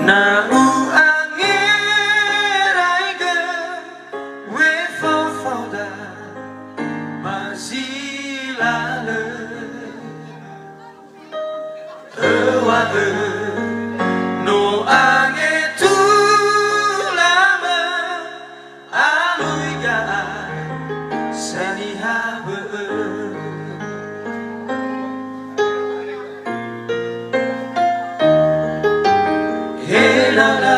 na uangeraige we fofoda mazilale ewa no ange tulama aluiga sani habe helala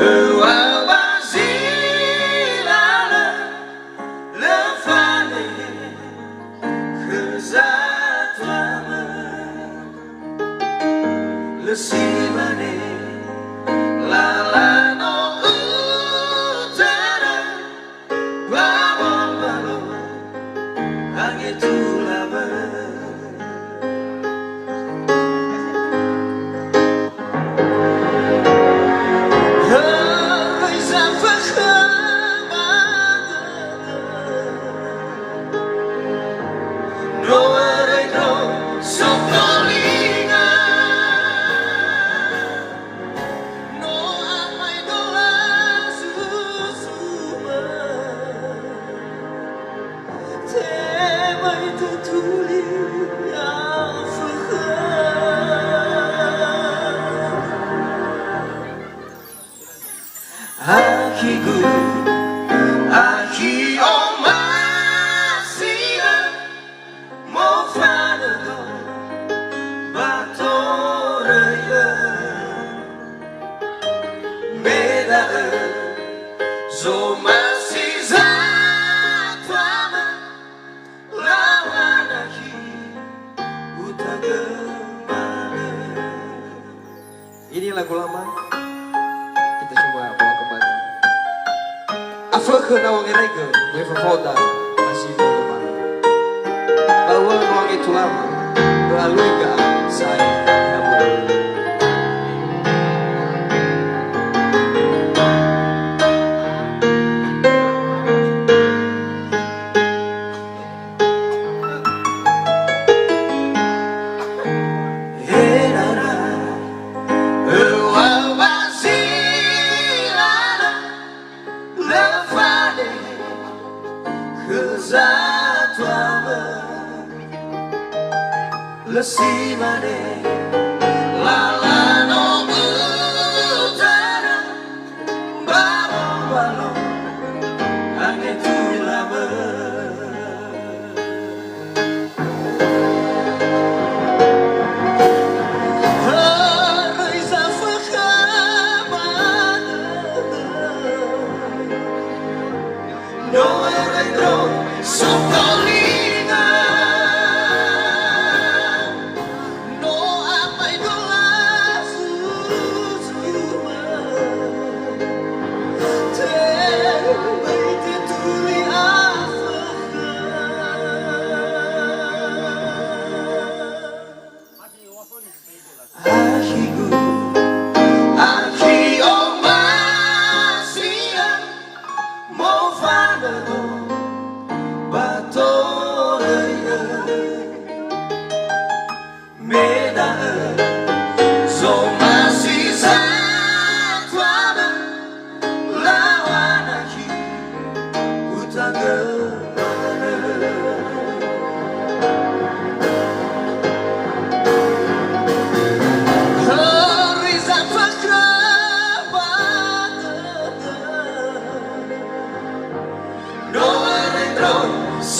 ewa bazilala le fane kezatwama le simane la la no utara vamos valo angetulama Akiku, aki omasia, mofana do batoraya, meda zomasiza twama lawanaki utagemana. Ini lagu lama. Kita coba bawa kembali. Afakna wangerege we fofoda masih foda. Bawa ruang itu lama. Laluiga saya lesimane lala no utara balo balo angetulama harisa fakhamana no erendo sokoli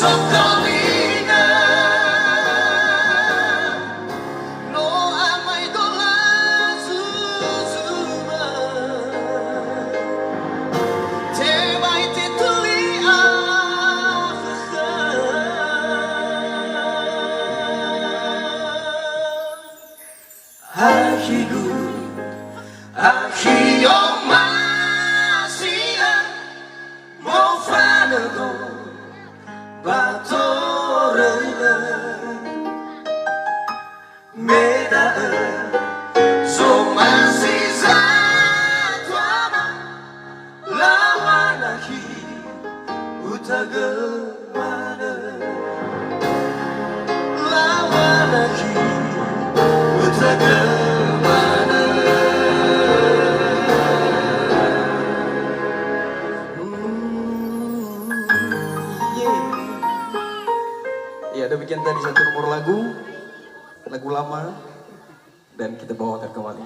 Sokolina no amai dola zuzuma te vai te tuli afakha akigu akio masia mo fanago batoraya meda zomasiza twama lawanaki utagemana lawanaki utagemana Ya, demikian tadi satu nomor lagu lama, dan kita bawakan kembali.